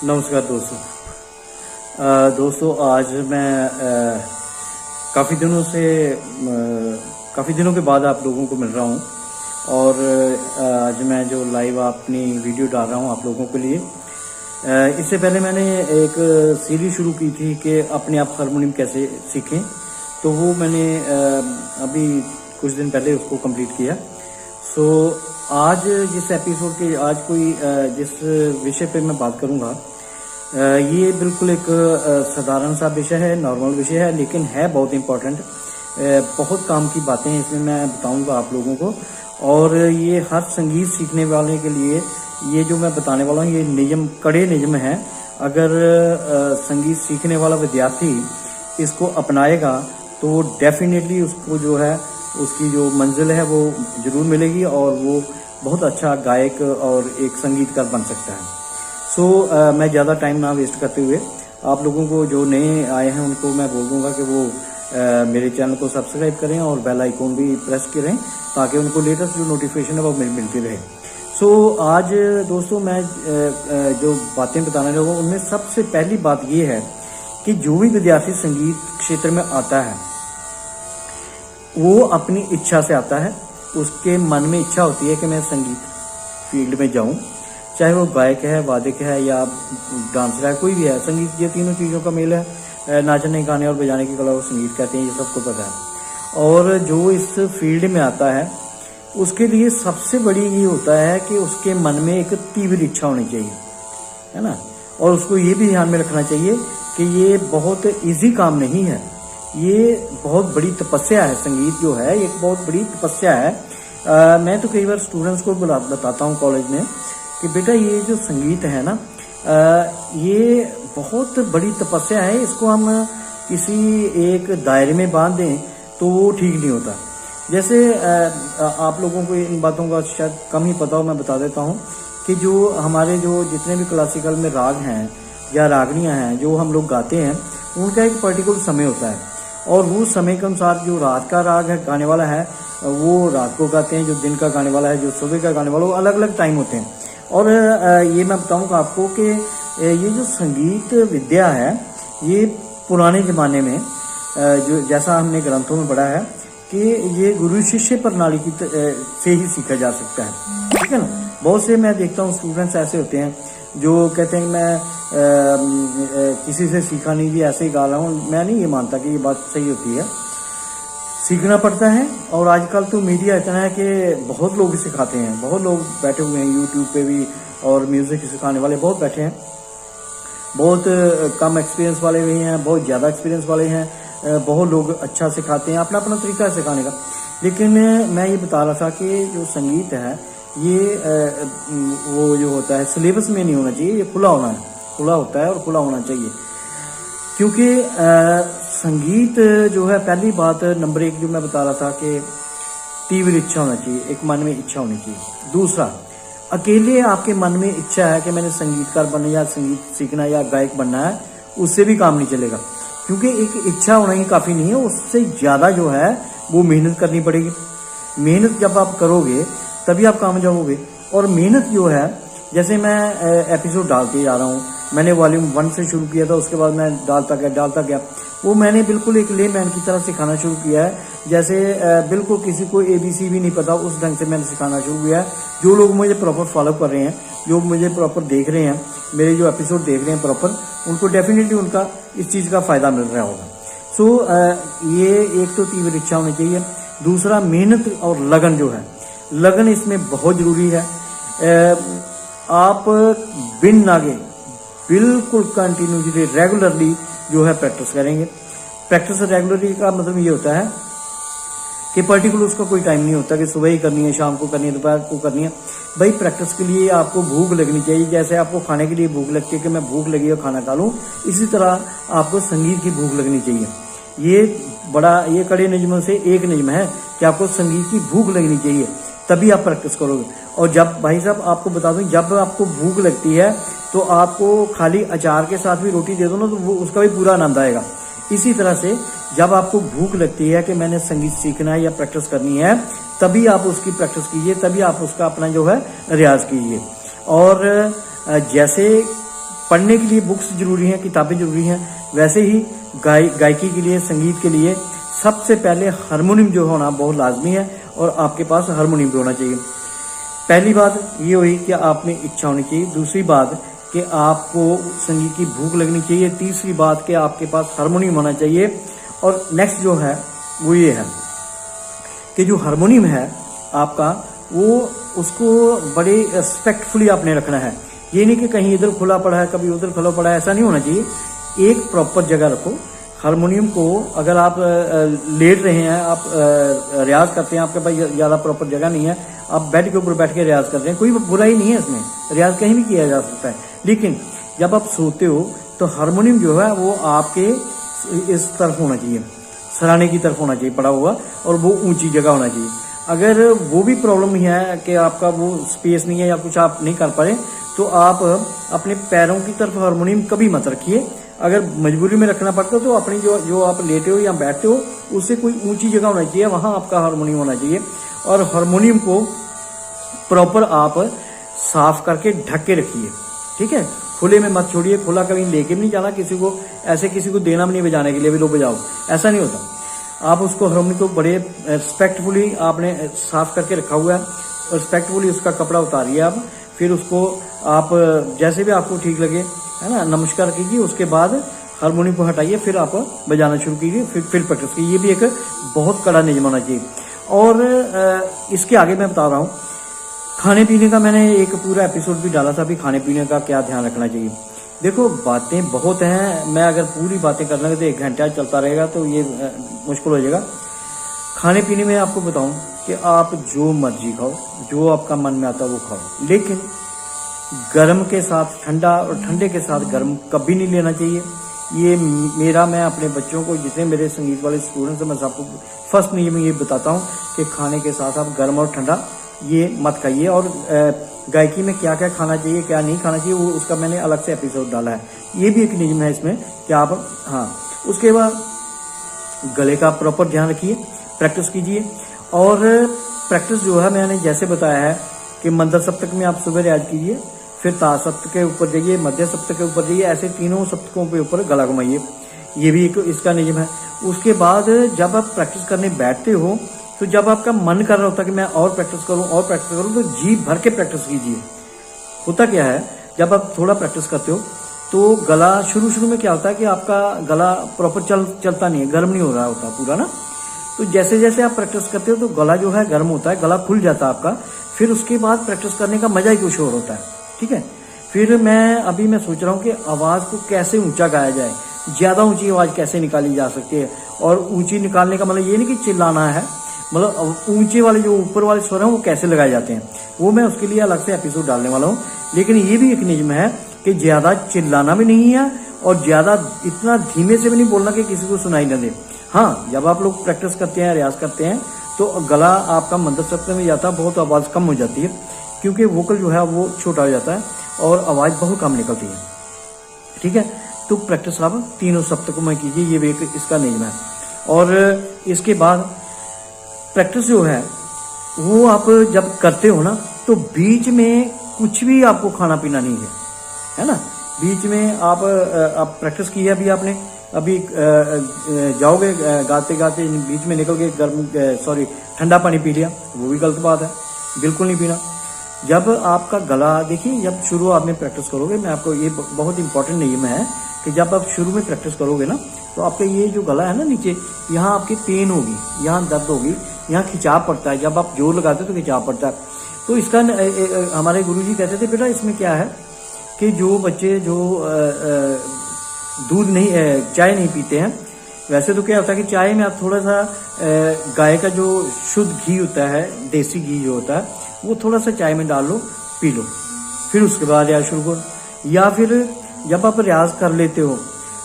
नमस्कार दोस्तों। दोस्तों आज मैं काफ़ी दिनों के बाद आप लोगों को मिल रहा हूं और आज मैं जो लाइव अपनी वीडियो डाल रहा हूं आप लोगों के लिए। इससे पहले मैंने एक सीरीज शुरू की थी कि अपने आप हारमोनियम कैसे सीखें, तो वो मैंने अभी कुछ दिन पहले उसको कंप्लीट किया। सो आज जिस एपिसोड के आज जिस विषय पे मैं बात करूंगा, ये बिल्कुल एक साधारण सा विषय है, नॉर्मल विषय है, लेकिन है बहुत इम्पोर्टेंट। बहुत काम की बातें हैं इसमें मैं बताऊंगा आप लोगों को। और ये हर संगीत सीखने वाले के लिए ये जो मैं बताने वाला हूँ, ये कड़े नियम है। अगर संगीत सीखने वाला विद्यार्थी इसको अपनाएगा तो डेफिनेटली उसको जो है उसकी जो मंजिल है वो जरूर मिलेगी और वो बहुत अच्छा गायक और एक संगीतकार बन सकता है। सो मैं ज़्यादा टाइम ना वेस्ट करते हुए आप लोगों को जो नए आए हैं उनको मैं बोल दूंगा कि वो मेरे चैनल को सब्सक्राइब करें और बेल आइकॉन भी प्रेस करें ताकि उनको लेटेस्ट जो नोटिफिकेशन है वो मिलती रहे। सो आज दोस्तों मैं जो बातें बताने लगा उनमें सबसे पहली बात ये है कि जो भी विद्यार्थी संगीत क्षेत्र में आता है वो अपनी इच्छा से आता है। उसके मन में इच्छा होती है कि मैं संगीत फील्ड में जाऊं, चाहे वो गायक है, वादक है या डांसर है, कोई भी है। संगीत ये तीनों चीज़ों का मेल है। नाचने, गाने और बजाने की कला को संगीत कहते हैं, ये सबको पता है। और जो इस फील्ड में आता है उसके लिए सबसे बड़ी ये होता है कि उसके मन में एक तीव्र इच्छा होनी चाहिए, है ना। और उसको ये भी ध्यान में रखना चाहिए कि ये बहुत ईजी काम नहीं है, ये बहुत बड़ी तपस्या है। संगीत जो है एक बहुत बड़ी तपस्या है। मैं तो कई बार स्टूडेंट्स को बताता हूँ कॉलेज में कि बेटा ये जो संगीत है ना, ये बहुत बड़ी तपस्या है। इसको हम किसी एक दायरे में बांध दें तो वो ठीक नहीं होता। जैसे आप लोगों को इन बातों का शायद कम ही पता हो, मैं बता देता हूँ कि जो हमारे जो जितने भी क्लासिकल में राग हैं या रागनियाँ हैं जो हम लोग गाते हैं, उनका एक पर्टिकुलर समय होता है और वो समय के अनुसार जो रात का राग है गाने वाला है वो रात को गाते हैं, जो दिन का गाने वाला है, जो सुबह का गाने वाला, वो अलग अलग टाइम होते हैं। और ये मैं बताऊंगा आपको कि ये जो संगीत विद्या है ये पुराने ज़माने में जो जैसा हमने ग्रंथों में पढ़ा है कि ये गुरु शिष्य प्रणाली की से ही सीखा जा सकता है, ठीक है ना। बहुत से मैं देखता हूँ स्टूडेंट्स ऐसे होते हैं जो कहते हैं मैं किसी से सीखा नहीं, जी ऐसे ही गा रहा हूँ। मैं नहीं ये मानता कि ये बात सही होती है, सीखना पड़ता है। और आजकल तो मीडिया इतना है कि बहुत लोग सिखाते हैं, बहुत लोग बैठे हुए हैं यूट्यूब पे भी, और म्यूज़िक सिखाने वाले बहुत बैठे हैं। बहुत कम एक्सपीरियंस वाले भी हैं, बहुत ज़्यादा एक्सपीरियंस वाले हैं, बहुत लोग अच्छा सिखाते हैं, अपना अपना तरीका है सिखाने का। लेकिन मैं ये बता रहा था कि जो संगीत है ये वो जो होता है सिलेबस में नहीं होना चाहिए, ये खुला होता है और खुला होना चाहिए। क्योंकि संगीत जो है, पहली बात नंबर 1 जो मैं बता रहा था कि तीव्र इच्छा होना चाहिए, एक मन में इच्छा होनी चाहिए। दूसरा, अकेले आपके मन में इच्छा है कि मैंने संगीतकार बनना या संगीत सीखना या गायक बनना है, उससे भी काम नहीं चलेगा। क्योंकि एक इच्छा होना ही काफ़ी नहीं है, उससे ज़्यादा जो है वो मेहनत करनी पड़ेगी। मेहनत जब आप करोगे तभी आप कामयाब होगे। और मेहनत जो है, जैसे मैं एपिसोड डालते जा रहा हूँ, मैंने वॉल्यूम 1 से शुरू किया था, उसके बाद मैं डालता गया। वो मैंने बिल्कुल एक लेमैन की तरह सिखाना शुरू किया है। जैसे बिल्कुल किसी को ABC भी नहीं पता, उस ढंग से मैंने सिखाना शुरू किया है। जो लोग मुझे प्रॉपर फॉलो कर रहे हैं, जो मुझे प्रॉपर देख रहे हैं, मेरे जो एपिसोड देख रहे हैं प्रॉपर, उनको डेफिनेटली उनका इस चीज़ का फ़ायदा मिल रहा होगा। सो ये एक तो तीव्र इच्छा होनी चाहिए। दूसरा, मेहनत और लगन जो है, लगन इसमें बहुत ज़रूरी है। आप बिन नागे बिल्कुल कंटिन्यूसली रेगुलरली जो है प्रैक्टिस करेंगे। प्रैक्टिस रेगुलरली का मतलब ये होता है कि पर्टिकुलर उसका कोई टाइम नहीं होता कि सुबह ही करनी है, शाम को करनी है, दोपहर को करनी है। भाई प्रैक्टिस के लिए आपको भूख लगनी चाहिए। जैसे आपको खाने के लिए भूख लगती है कि मैं भूख लगी है खाना खा लूँ, इसी तरह आपको संगीत की भूख लगनी चाहिए। ये कड़े नियमों से एक नियम है कि आपको संगीत की भूख लगनी चाहिए, तभी आप प्रैक्टिस करोगे। और जब भाई साहब आपको बता दूं, जब आपको भूख लगती है तो आपको खाली अचार के साथ भी रोटी दे दो ना, तो वो उसका भी पूरा आनंद आएगा। इसी तरह से जब आपको भूख लगती है कि मैंने संगीत सीखना है या प्रैक्टिस करनी है, तभी आप उसकी प्रैक्टिस कीजिए, तभी आप उसका अपना जो है रियाज कीजिए। और जैसे पढ़ने के लिए बुक्स जरूरी हैं, किताबें जरूरी हैं, वैसे ही गायकी के लिए, संगीत के लिए सबसे पहले हारमोनियम जो होना बहुत लाजमी है और आपके पास हारमोनियम भी होना चाहिए। पहली बात ये हुई कि आप में इच्छा होनी चाहिए। दूसरी बात कि आपको संगीत की भूख लगनी चाहिए। तीसरी बात कि आपके पास हारमोनियम होना चाहिए। और नेक्स्ट जो है वो ये है कि जो हारमोनियम है आपका, वो उसको बड़े रिस्पेक्टफुली आपने रखना है। ये नहीं कि कहीं इधर खुला पड़ा है, कभी उधर खुला पड़ा है, ऐसा नहीं होना चाहिए। एक प्रॉपर जगह रखो हारमोनियम को। अगर आप लेट रहे हैं, आप रियाज करते हैं, आपके पास ज़्यादा प्रॉपर जगह नहीं है, आप बेड के ऊपर बैठ के रियाज कर रहे हैं, कोई बुराई नहीं है इसमें, रियाज कहीं भी किया जा सकता है। लेकिन जब आप सोते हो तो हारमोनियम जो है वो आपके इस तरफ होना चाहिए, सराहने की तरफ होना चाहिए पड़ा हुआ, और वो ऊंची जगह होना चाहिए। अगर वो भी प्रॉब्लम ही है कि आपका वो स्पेस नहीं है या कुछ आप नहीं कर पा रहे, तो आप अपने पैरों की तरफ हारमोनियम कभी मत रखिए। अगर मजबूरी में रखना पड़ता तो अपनी जो आप लेटे हो या बैठते हो उससे कोई ऊंची जगह होना चाहिए, वहां आपका हारमोनियम होना चाहिए। और हारमोनियम को प्रॉपर आप साफ करके ढक के रखिए, ठीक है। खुले में मत छोड़िए, खुला कभी लेके भी नहीं जाना किसी को, ऐसे किसी को देना भी नहीं बजाने के लिए भी लो बजाओ, ऐसा नहीं होता। आप उसको हारमोनियम को बड़े रिस्पेक्टफुली आपने साफ करके रखा हुआ है, रिस्पेक्टफुली उसका कपड़ा उतारिए आप, फिर उसको आप जैसे भी आपको ठीक लगे, है ना, नमस्कार कीजिए। उसके बाद हारमोनियम को हटाइए, फिर आप बजाना शुरू कीजिए, फिर प्रैक्टिस कीजिए। ये भी एक बहुत कड़ा नियम होना चाहिए। और इसके आगे मैं बता रहा हूँ, खाने पीने का मैंने एक पूरा एपिसोड भी डाला था, अभी खाने पीने का क्या ध्यान रखना चाहिए। देखो बातें बहुत हैं, मैं अगर पूरी बातें कर लगे तो 1 घंटा चलता रहेगा, तो ये मुश्किल हो जाएगा। खाने पीने में आपको बताऊं कि आप जो मर्जी खाओ, जो आपका मन में आता है वो खाओ, लेकिन गर्म के साथ ठंडा और ठंडे के साथ गर्म कभी नहीं लेना चाहिए। ये मैं अपने बच्चों को, जितने मेरे संगीत वाले स्टूडेंट्स हैं, मैं सबको फर्स्ट नियम ये बताता हूँ कि खाने के साथ आप गर्म और ठंडा ये मत खाइए। और गायकी में क्या क्या खाना चाहिए, क्या नहीं खाना चाहिए, वो उसका मैंने अलग से एपिसोड डाला है। ये भी एक नियम है इसमें कि आप, हाँ, उसके बाद गले का प्रॉपर ध्यान रखिए, प्रैक्टिस कीजिए। और प्रैक्टिस जो है मैंने जैसे बताया है कि मंदर सप्तक में आप सुबह रियाज कीजिए, फिर तार सप्तक के ऊपर जाइए, मध्य सप्तक के ऊपर जाइए, ऐसे तीनों सप्तकों के ऊपर गला घुमाइए। ये भी एक इसका नियम है। उसके बाद जब आप प्रैक्टिस करने बैठते हो, तो जब आपका मन कर रहा होता है कि मैं और प्रैक्टिस करूं, तो जी भर के प्रैक्टिस कीजिए। होता क्या है, जब आप थोड़ा प्रैक्टिस करते हो तो गला शुरू में क्या होता है कि आपका गला प्रॉपर चलता नहीं है, गर्म नहीं हो रहा होता पूरा ना। तो जैसे जैसे आप प्रैक्टिस करते हो तो गला जो है गर्म होता है, गला खुल जाता है आपका। फिर उसके बाद प्रैक्टिस करने का मजा ही कुछ और होता है, ठीक है। फिर मैं सोच रहा हूँ कि आवाज को कैसे ऊंचा गाया जाए, ज्यादा ऊंची आवाज कैसे निकाली जा सकती है। और ऊंची निकालने का मतलब ये नहीं कि चिल्लाना है, मतलब ऊंचे वाले जो ऊपर वाले स्वर हैं वो कैसे लगाए जाते हैं, वो मैं उसके लिए अलग से एपिसोड डालने वाला हूँ। लेकिन ये भी एक नियम है कि ज्यादा चिल्लाना भी नहीं है और ज्यादा इतना धीमे से भी नहीं बोलना कि किसी को सुनाई न दे। हाँ, जब आप लोग प्रैक्टिस करते हैं, रियाज करते हैं, तो गला आपका मंदर सप्तक में जाता है, बहुत आवाज कम हो जाती है, क्योंकि वोकल जो है वो छोटा हो जाता है और आवाज बहुत कम निकलती है, ठीक है। तो प्रैक्टिस आप तीनों सप्तकों में कीजिए, ये भी एक इसका नियम है। और इसके बाद प्रैक्टिस जो है वो आप जब करते हो ना, तो बीच में कुछ भी आपको खाना पीना नहीं है ना। बीच में आप प्रैक्टिस की है, अभी आपने अभी जाओगे गाते गाते बीच में निकल के ठंडा पानी पी लिया, वो भी गलत बात है, बिल्कुल नहीं पीना। जब आपका गला, देखिए जब शुरुआत में प्रैक्टिस करोगे, मैं आपको ये बहुत इंपॉर्टेंट नियम है कि जब आप शुरू में प्रैक्टिस करोगे ना, तो आपका ये जो गला है ना नीचे, यहाँ आपकी पेन होगी, यहाँ दर्द होगी, यहाँ खिंचाव पड़ता है। जब आप जोर लगाते हो तो खिंचाव पड़ता है। तो इसका हमारे गुरुजी कहते थे, बेटा इसमें क्या है कि जो बच्चे जो दूध नहीं, चाय नहीं पीते हैं, वैसे तो क्या होता है कि चाय में आप थोड़ा सा गाय का जो शुद्ध घी होता है, देसी घी जो होता है, वो थोड़ा सा चाय में डाल लो, पी लो, फिर उसके बाद रियाज शुरू करो। या फिर जब आप रियाज कर लेते हो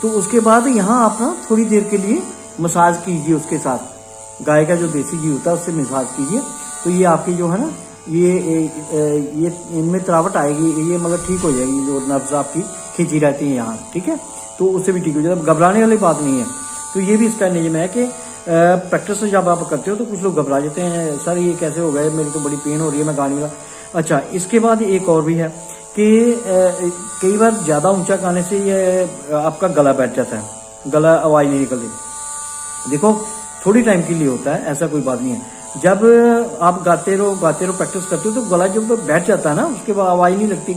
तो उसके बाद यहाँ आप ना थोड़ी देर के लिए मसाज कीजिए, उसके साथ गाय का जो देसी घी होता है उससे मसाज कीजिए। तो ये आपकी जो है ना, ये इनमें तरावट आएगी, ये मतलब ठीक हो जाएगी, जो नर्व्स आपकी खींची रहती है यहाँ, ठीक है, तो उससे भी ठीक हो जाएगा। घबराने वाली बात नहीं है। तो ये भी इसका नियम है कि प्रैक्टिस जब आप करते हो तो कुछ लोग घबरा जाते हैं, सर ये कैसे हो गए, मेरी तो बड़ी पेन हो रही है, मैं गा नहीं रहा। अच्छा, इसके बाद एक और भी है कि कई बार ज़्यादा ऊंचा गाने से ये आपका गला बैठ जाता है, गला आवाज़ नहीं निकलती। देखो थोड़ी टाइम के लिए होता है, ऐसा कोई बात नहीं है। जब आप गाते रहो प्रैक्टिस करते हो तो गला जब बैठ जाता है ना, उसके बाद आवाज़ नहीं लगती।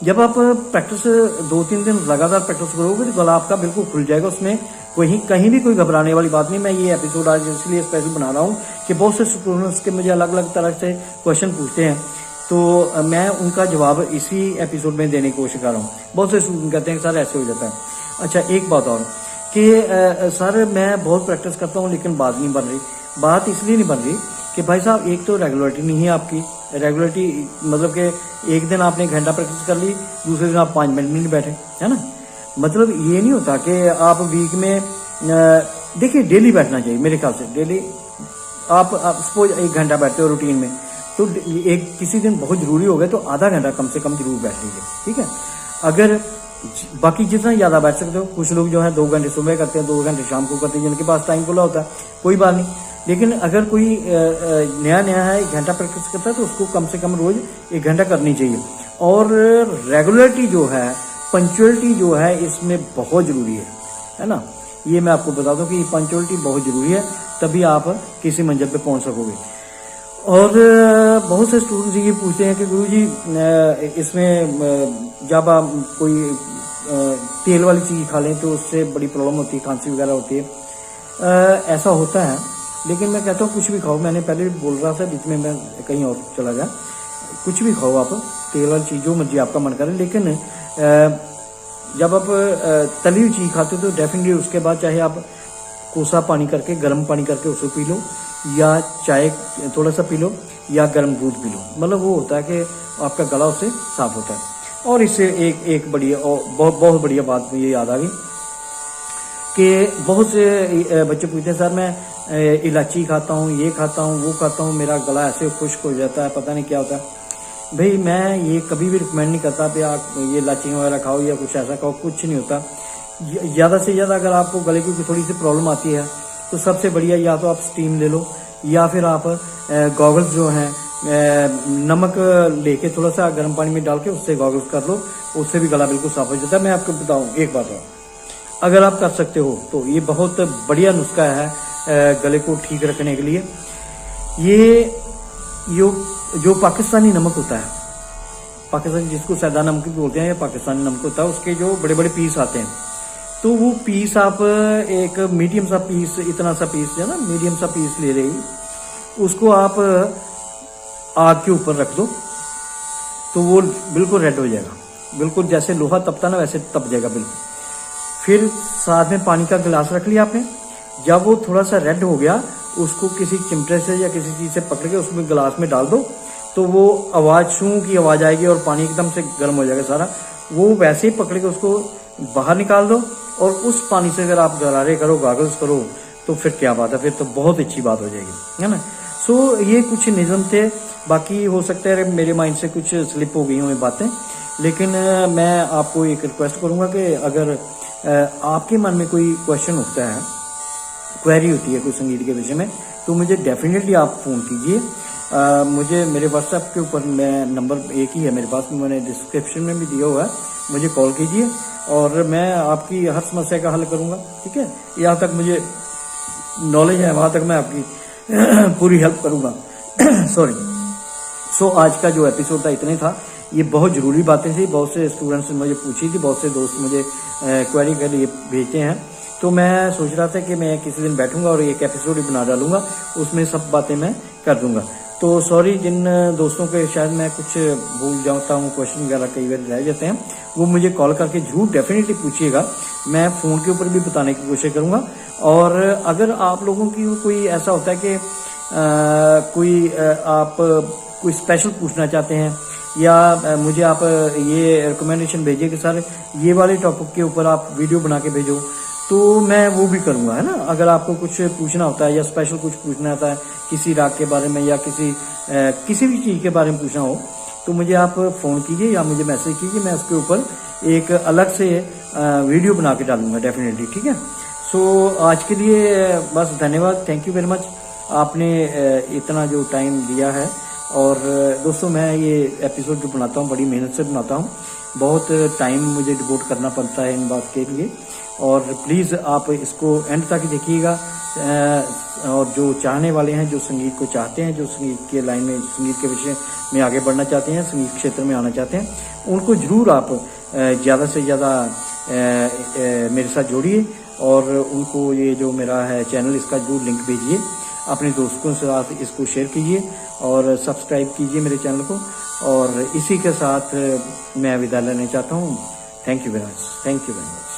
जब आप प्रैक्टिस 2-3 दिन लगातार प्रैक्टिस करोगे तो गला आपका बिल्कुल खुल जाएगा। उसमें कहीं भी कोई घबराने वाली बात नहीं। मैं ये एपिसोड आज इसलिए स्पेशल बना रहा हूँ कि बहुत से स्टूडेंट्स के मुझे अलग अलग तरह से क्वेश्चन पूछते हैं, तो मैं उनका जवाब इसी एपिसोड में देने की कोशिश कर रहा हूँ। बहुत से स्टूडेंट कहते हैं सर ऐसे हो जाता है। अच्छा एक बात और कि सर मैं बहुत प्रैक्टिस करता हूँ लेकिन बात नहीं बन रही। बात इसलिए नहीं बन रही कि भाई साहब एक तो रेगुलरिटी नहीं है आपकी। रेगुलरिटी मतलब कि एक दिन आपने 1 घंटा प्रैक्टिस कर ली, दूसरे दिन आप 5 मिनट नहीं बैठे, है ना। मतलब ये नहीं होता कि आप वीक में देखिए डेली बैठना चाहिए मेरे ख्याल से। डेली आप सपोज 1 घंटा बैठते हो रूटीन में, तो एक किसी दिन बहुत जरूरी हो गया तो आधा घंटा कम से कम जरूर बैठ लीजिए, ठीक है। अगर बाकी जितना ज्यादा बैठ सकते हो, कुछ लोग जो है 2 घंटे सुबह करते हैं, 2 घंटे शाम को करते हैं, जिनके पास टाइम खुला होता है, कोई बात नहीं। लेकिन अगर कोई नया है 1 घंटा प्रैक्टिस करता है तो उसको कम से कम रोज 1 घंटा करनी चाहिए। और रेगुलरिटी जो है, पंक्चुअलिटी जो है, इसमें बहुत जरूरी है ना। ये मैं आपको बता दूं कि पंक्चुअलिटी बहुत जरूरी है, तभी आप किसी मंजिल पे पहुंच सकोगे। और बहुत से स्टूडेंट्स ये पूछते हैं कि गुरुजी इसमें जब आप कोई तेल वाली चीज खा लें तो उससे बड़ी प्रॉब्लम होती है, खांसी वगैरह होती है। ऐसा होता है, लेकिन मैं कहता हूँ कुछ भी खाओ। मैंने पहले भी बोल रहा था, बीच में मैं कहीं और चला गया। कुछ भी खाओ आप, तेल वाली चीज जो मर्जी आपका मन करे, लेकिन जब आप तली हुई चीज खाते हो तो डेफिनेटली उसके बाद चाहे आप कोसा पानी करके, गर्म पानी करके उसे पी लो, या चाय थोड़ा सा पी लो, या गर्म दूध पी लो। मतलब वो होता है कि आपका गला उससे साफ होता है। और इससे एक बढ़िया और बहुत बढ़िया बात मुझे याद आ गई कि बहुत से बच्चे पूछते हैं सर मैं इलायची खाता हूँ, ये खाता हूँ, वो खाता हूँ, मेरा गला ऐसे खुश्क हो जाता है, पता नहीं क्या होता है। भाई मैं ये कभी भी रिकमेंड नहीं करता कि आप ये इलायची वगैरह खाओ या कुछ ऐसा खाओ, कुछ नहीं होता। ज़्यादा से ज़्यादा अगर आपको गले की थोड़ी सी प्रॉब्लम आती है तो सबसे बढ़िया या तो आप स्टीम ले लो, या फिर आप गॉगल्स जो हैं नमक लेके थोड़ा सा गर्म पानी में डाल के उससे गॉगल्स कर लो, उससे भी गला बिल्कुल साफ हो जाता है। मैं आपको बताऊं एक बात और, अगर आप कर सकते हो तो ये बहुत बढ़िया नुस्खा है गले को ठीक रखने के लिए। ये जो पाकिस्तानी नमक होता है, पाकिस्तानी जिसको सैदा नमक भी बोलते हैं, या पाकिस्तानी नमक होता है, उसके जो बड़े बड़े पीस आते हैं, तो वो पीस आप एक मीडियम सा पीस, इतना सा पीस है ना, मीडियम सा पीस ले रही, उसको आप आग के ऊपर रख दो तो वो बिल्कुल रेड हो जाएगा। बिल्कुल जैसे लोहा तपता ना वैसे तप जाएगा बिल्कुल। फिर साथ में पानी का गिलास रख लिया आपने। जब वो थोड़ा सा रेड हो गया, उसको किसी चिमटे से या किसी चीज से पकड़ के उसमें गिलास में डाल दो, तो वो आवाज शू की आवाज आएगी और पानी एकदम से गर्म हो जाएगा सारा। वो वैसे ही पकड़ के उसको बाहर निकाल दो, और उस पानी से अगर आप गरारे करो, गागल्स करो, तो फिर क्या बात है, फिर तो बहुत अच्छी बात हो जाएगी, है ना। सो ये कुछ निज़म थे, बाकी हो सकता है मेरे माइंड से कुछ स्लिप हो गई हुई बातें, लेकिन मैं आपको एक रिक्वेस्ट करूंगा कि अगर आपके मन में कोई क्वेश्चन उठता है, क्वेरी होती है कोई संगीत के विषय में, तो मुझे डेफिनेटली आप फोन कीजिए। मुझे मेरे व्हाट्सएप के ऊपर नंबर एक ही है मेरे पास, मैंने डिस्क्रिप्शन में भी दिया हुआ है, मुझे कॉल कीजिए और मैं आपकी हर समस्या का हल करूंगा, ठीक है। यहाँ तक मुझे नॉलेज है, वहां तक मैं आपकी पूरी हेल्प करूंगा। सॉरी। सो आज का जो एपिसोड था इतने था। ये बहुत जरूरी बातें थी, बहुत से स्टूडेंट्स ने मुझे पूछी थी, बहुत से दोस्त मुझे क्वेरी के लिए भेजते हैं, तो मैं सोच रहा था कि मैं किसी दिन बैठूंगा और एक एपिसोड ही बना डालूंगा, उसमें सब बातें मैं कर दूंगा। तो सॉरी जिन दोस्तों के शायद मैं कुछ भूल जाता हूँ, क्वेश्चन वगैरह कई बार रह जाते हैं, वो मुझे कॉल करके जरूर डेफिनेटली पूछिएगा, मैं फोन के ऊपर भी बताने की कोशिश करूंगा। और अगर आप लोगों की कोई ऐसा होता है कि आप कोई स्पेशल पूछना चाहते हैं, या मुझे आप ये रिकमेंडेशन भेजिए कि सर ये वाले टॉपिक के ऊपर आप वीडियो बना के भेजो, तो मैं वो भी करूंगा, है ना। अगर आपको कुछ पूछना होता है या स्पेशल कुछ पूछना होता है किसी राग के बारे में या किसी भी चीज के बारे में पूछना हो, तो मुझे आप फोन कीजिए या मुझे मैसेज कीजिए, मैं उसके ऊपर एक अलग से वीडियो बना के डालूंगा डेफिनेटली, ठीक है। सो आज के लिए बस धन्यवाद, थैंक यू वेरी मच, आपने इतना जो टाइम दिया है और दोस्तों मैं ये एपिसोड जो बनाता हूँ बड़ी मेहनत से बनाता हूँ, बहुत टाइम मुझे डिवोट करना पड़ता है इन बात के लिए। और प्लीज़ आप इसको एंड तक देखिएगा। और जो चाहने वाले हैं, जो संगीत को चाहते हैं, जो संगीत के लाइन में, संगीत के विषय में आगे बढ़ना चाहते हैं, संगीत क्षेत्र में आना चाहते हैं, उनको ज़रूर आप ज़्यादा से ज़्यादा मेरे साथ जोड़िए और उनको ये जो मेरा है चैनल, इसका जरूर लिंक भेजिए, अपने दोस्तों के साथ इसको शेयर कीजिए और सब्सक्राइब कीजिए मेरे चैनल को। और इसी के साथ मैं विदा लेना चाहता हूँ। Thank you very much.